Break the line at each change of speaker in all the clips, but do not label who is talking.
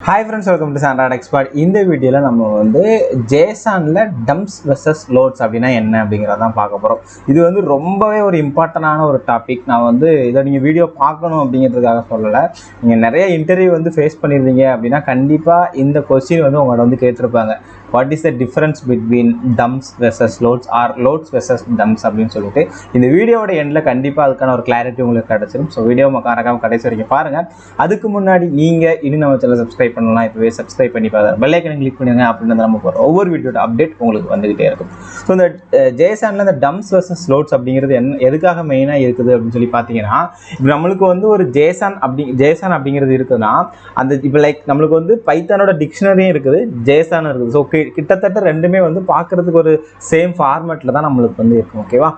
Hi friends, welcome to Sandra Expert. இந்த வீடியோல நம்ம வந்து JSONல dumps versus loads அப்படினா என்ன அப்படிங்கறத தான் பார்க்க போறோம். இது வந்து ரொம்பவே ஒரு இம்பார்ட்டன்ட்டான ஒரு டாபிக். நான் வந்து இத நீங்க வீடியோ பார்க்கணும் அப்படிங்கிறதுக்காக சொல்லல. நீங்க நிறைய இன்டர்வியூ வந்து ஃபேஸ் பண்ணிருந்தீங்க அப்படினா கண்டிப்பா இந்த क्वेश्चन வந்து உங்கள வந்து கேட்டிருப்பாங்க. What is the difference between dumps versus loads or loads versus dumps அப்படினு சொல்லிட்டு இந்த வீடியோவோட எண்ட்ல கண்டிப்பா அதுக்கான ஒரு கிளாரிட்டி உங்களுக்கு கிடைச்சிரும். சோ வீடியோ மறக்காம கடைசி வரைக்கும் பாருங்க. அதுக்கு முன்னாடி நீங்க இன்னும் நம்ம சேனலை சப்ஸ்கிரைப் பண்ணலாம். இப்பவே சப்ஸ்கிரைப் பண்ணி பாருங்க. பெல் ஐகானை கிளிக் பண்ணுங்க. அப்படினா நம்ம போற ஒவ்வொரு வீடியோட அப்டேட் உங்களுக்கு வந்துகிட்டே இருக்கும். சோ இந்த JSONல இந்த dumps versus loads அப்படிங்கிறது எதுக்காக மெயினா இருக்குது அப்படினு சொல்லி பாத்தீங்கன்னா, இப்போ நமக்கு வந்து ஒரு JSON அப்படிங்கிறது இருக்குன்னா அந்த இப்போ லைக் நமக்கு வந்து பைத்தானோட டிக்ஷனரியும் இருக்குது, JSON இருக்குது. சோ கிட்டத்தட்ட ரெண்டுமே வந்து பார்க்கிறதுக்கு ஒரு சேம் ஃபார்மேட்ல தான் நமக்கு வந்து இருக்கும். ஓகேவா?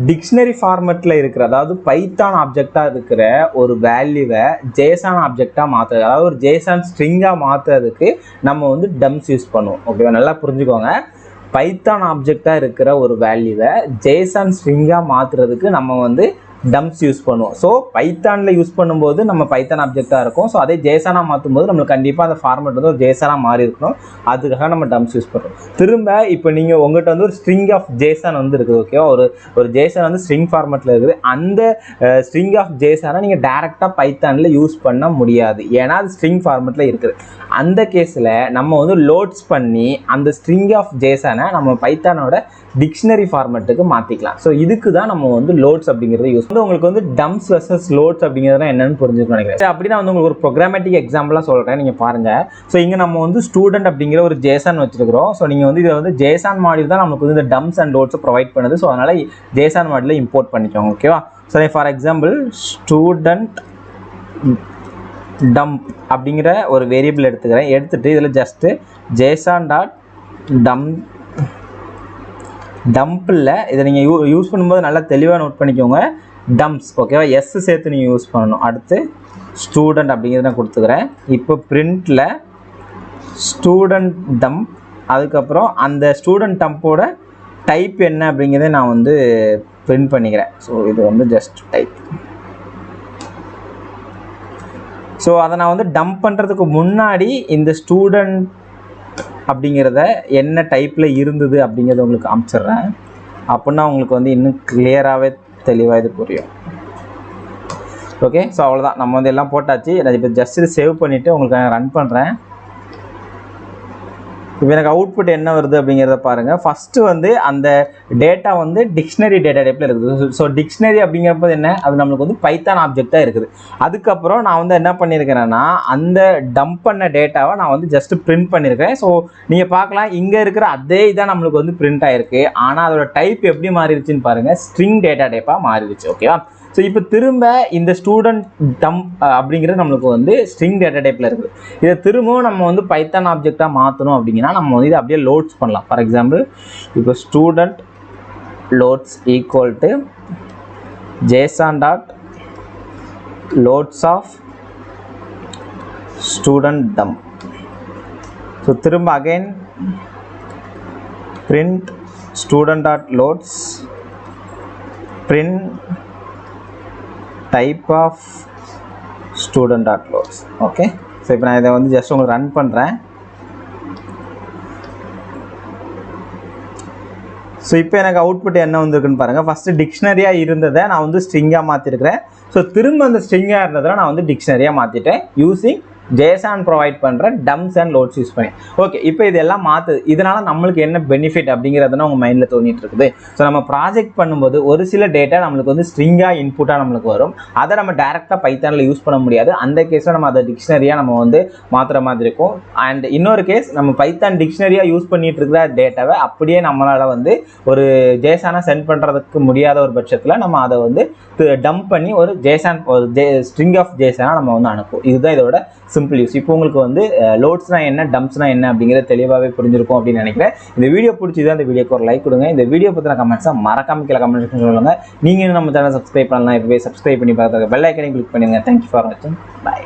டிக்ஷனரி ஃபார்மேட்ல இருக்கிற அதாவது பைத்தான் ஆப்ஜெக்ட்டா இருக்கிற ஒரு வேல்யூவை JSON ஆப்ஜெக்ட்டா மாத்துறது, அதாவது ஒரு JSON ஸ்ட்ரிங்கா மாத்துறதுக்கு நம்ம வந்து dumps யூஸ் பண்ணுவோம். ஓகேவா? நல்லா புரிஞ்சுக்கோங்க. பைத்தான் ஆப்ஜெக்ட்டா இருக்கிற ஒரு வேல்யூவை JSON ஸ்ட்ரிங்கா மாத்துறதுக்கு நம்ம வந்து dumps யூஸ் பண்ணுவோம். ஸோ பைத்தானில் யூஸ் பண்ணும்போது நம்ம பைத்தான் ஆப்ஜெக்டாக இருக்கும். ஸோ அதே ஜேசனாக மாற்றும் போது நம்மளுக்கு கண்டிப்பாக அந்த ஃபார்மேட் வந்து ஒரு ஜேசனாக மாறி இருக்கணும். அதுக்காக நம்ம dumps யூஸ் பண்ணுறோம். திரும்ப இப்போ நீங்கள் உங்கள்கிட்ட வந்து ஒரு ஸ்ட்ரிங் ஆஃப் ஜேசன் வந்து இருக்குது. ஓகேவா? ஒரு ஜேசன் வந்து ஸ்ட்ரிங் ஃபார்மேட்டில் இருக்குது. அந்த ஸ்ட்ரிங் ஆஃப் ஜேசனை நீங்கள் டேரெக்டாக பைத்தானில் யூஸ் பண்ண முடியாது. ஏன்னா அது ஸ்ட்ரிங் ஃபார்மேட்டில் இருக்குது. அந்த கேஸில் நம்ம வந்து லோட்ஸ் பண்ணி அந்த ஸ்ட்ரிங் ஆஃப் ஜேசனை நம்ம பைத்தானோட டிக்ஷனரி ஃபார்மேட்டுக்கு மாற்றிக்கலாம். ஸோ இதுக்கு தான் நம்ம வந்து லோட்ஸ் அப்படிங்கிறத யூஸ் வந்து உங்களுக்கு வந்து dumps versus loads அப்படிங்கிறது என்னன்னு புரிஞ்சுக்கணும் நினைக்கிறேன். அப்படி நான் வந்து உங்களுக்கு ஒரு ப்ரோக்ராமேட்டிக் எக்ஸாம்பிளாக சொல்கிறேன், நீங்கள் பாருங்கள். ஸோ இங்கே நம்ம வந்து ஸ்டூடெண்ட் அப்படிங்கிற ஒரு JSON வச்சிருக்கிறோம். ஸோ நீங்கள் வந்து இதை வந்து JSON மாடியூல் தான் நமக்கு வந்து இந்த dumps and loads ப்ரொவைட் பண்ணுது. ஸோ அதனால் JSON மாடியூலில் இம்போர்ட் பண்ணிக்கோங்க. ஓகேவா? So for example student dump அப்படிங்கிற ஒரு வேரியபிள் எடுத்துக்கிறேன். எடுத்துகிட்டு இதில் ஜஸ்ட்டு டம்பில் இதை நீங்கள் யூஸ் பண்ணும்போது நல்லா தெளிவாக நோட் பண்ணிக்கோங்க. dumps ஓகேவா? எஸ் சேர்த்து நீங்கள் யூஸ் பண்ணணும். அடுத்து ஸ்டூடெண்ட் அப்படிங்கிறத நான் கொடுத்துக்கிறேன். இப்போ பிரிண்டில் ஸ்டூடெண்ட் dump, அதுக்கப்புறம் அந்த ஸ்டூடெண்ட் டம்போட டைப் என்ன அப்படிங்கிறத நான் வந்து பிரிண்ட் பண்ணிக்கிறேன். ஸோ இது வந்து ஜஸ்ட் டைப். ஸோ அதை நான் வந்து டம்ப் பண்ணுறதுக்கு முன்னாடி இந்த ஸ்டூடெண்ட் அப்படிங்கிறத என்ன டைப்பில் இருந்தது அப்படிங்கிறத உங்களுக்கு காமிச்சிட்றேன். அப்படின்னா உங்களுக்கு வந்து இன்னும் கிளியராகவே தெளிவாக இது புரியும். ஓகே? ஸோ அவ்வளோதான், நம்ம வந்து எல்லாம் போட்டாச்சு. நான் இப்போ ஜஸ்ட் இது சேவ் பண்ணிவிட்டு உங்களுக்கு நான் ரன் பண்ணுறேன். இப்போ எனக்கு அவுட்புட் என்ன வருது அப்படிங்கிறத பாருங்கள். ஃபஸ்ட்டு வந்து அந்த டேட்டா வந்து டிக்ஷனரி டேட்டா டைப்பில் இருக்குது. ஸோ டிக்ஷனரி அப்படிங்கிறப்ப என்ன, அது நம்மளுக்கு வந்து பைத்தான் ஆப்ஜெக்டாக இருக்குது. அதுக்கப்புறம் நான் வந்து என்ன பண்ணியிருக்கிறேன்னா அந்த டம்ப் பண்ண டேட்டாவை நான் வந்து ஜஸ்ட்டு பிரிண்ட் பண்ணியிருக்கேன். ஸோ நீங்கள் பார்க்கலாம், இங்கே இருக்கிற அதே இதான் நம்மளுக்கு வந்து பிரிண்ட் ஆகிருக்கு. ஆனால் அதோட டைப் எப்படி மாறிடுச்சுன்னு பாருங்கள், ஸ்ட்ரிங் டேட்டா டைப்பாக மாறிடுச்சு. ஓகேவா? ஸோ இப்போ திரும்ப இந்த ஸ்டூடெண்ட் dump அப்படிங்கிறது நம்மளுக்கு வந்து ஸ்ட்ரிங் டேட்டா டைப்பில் இருக்குது. இதை திரும்பவும் நம்ம வந்து பைத்தான் ஆப்ஜெக்டாக மாற்றணும் அப்படிங்கன்னா நம்ம வந்து இதை அப்படியே லோட்ஸ் பண்ணலாம். ஃபார் எக்ஸாம்பிள் இப்போ student loads equal to JSON dot loads of student dump. So திரும்ப again print student dot loads print type of student dot loads. Okay? So இப்போ நான் இதை வந்து ஜஸ்ட் உங்களுக்கு ரன் பண்ணுறேன். ஸோ இப்போ எனக்கு அவுட்புட் என்ன வந்திருக்குன்னு பாருங்கள். ஃபஸ்ட்டு டிக்ஷனரியாக இருந்ததை நான் வந்து ஸ்ட்ரிங்காக மாற்றிருக்கிறேன். ஸோ திரும்ப அந்த ஸ்ட்ரிங்காக இருந்ததில் நான் வந்து டிக்ஷனரியாக மாற்றிட்டேன் யூஸிங் JSON ப்ரொவைட் பண்ணுற dumps and loads யூஸ் பண்ணி. ஓகே, இப்போ இதெல்லாம் மாற்றுது. இதனால் நம்மளுக்கு என்ன பெனிஃபிட் அப்படிங்கிறதுனா உங்கள் மைண்டில் தோணிட்டு இருக்குது. ஸோ நம்ம ப்ராஜெக்ட் பண்ணும்போது ஒரு சில டேட்டா நம்மளுக்கு வந்து ஸ்ட்ரிங்காக இன்புட்டாக நம்மளுக்கு வரும். அதை நம்ம டேரெக்டாக பைத்தானில் யூஸ் பண்ண முடியாது. அந்த கேஸில் நம்ம அதை டிக்ஷனரியாக நம்ம வந்து மாற்றுற மாதிரி இருக்கும். அண்ட் இன்னொரு கேஸ், நம்ம பைத்தான் டிக்ஷனரியாக யூஸ் பண்ணிட்டு இருக்கிற டேட்டாவை அப்படியே நம்மளால் வந்து ஒரு JSON சென்ட் பண்ணுறதுக்கு முடியாத ஒரு பட்சத்தில் நம்ம அதை வந்து டம்ப் பண்ணி ஒரு ஸ்ட்ரிங் ஆஃப் JSON நம்ம வந்து அனுப்புவோம். இதுதான் இதோட சிம்பிள் யூஸ். இப்போ உங்களுக்கு வந்து லோட்ஸ்னா என்ன, டம்ப்ஸ்னா என்ன அப்படிங்கிறது தெளிவாகவே புரிஞ்சிருக்கும் அப்படின்னு நினைக்கிறேன். இந்த வீடியோ பிடிச்சிதான் இந்த வீடியோக்கு ஒரு லைக் கொடுங்க. இந்த வீடியோ பற்றின கமெண்ட்ஸை மறக்காம கீழே கமெண்ட் செக்ஷன் சொல்லுங்கள். நீங்கள் நம்ம சேனல் சப்ஸ்கிரைப் பண்ணலாம். இப்போவே சப்ஸ்கிரைப் பண்ணி பார்த்துக்க பெல் ஐக்கனையும் கிளிக் பண்ணுங்க. தேங்க்யூ ஃபார் வாட்சிங். பை.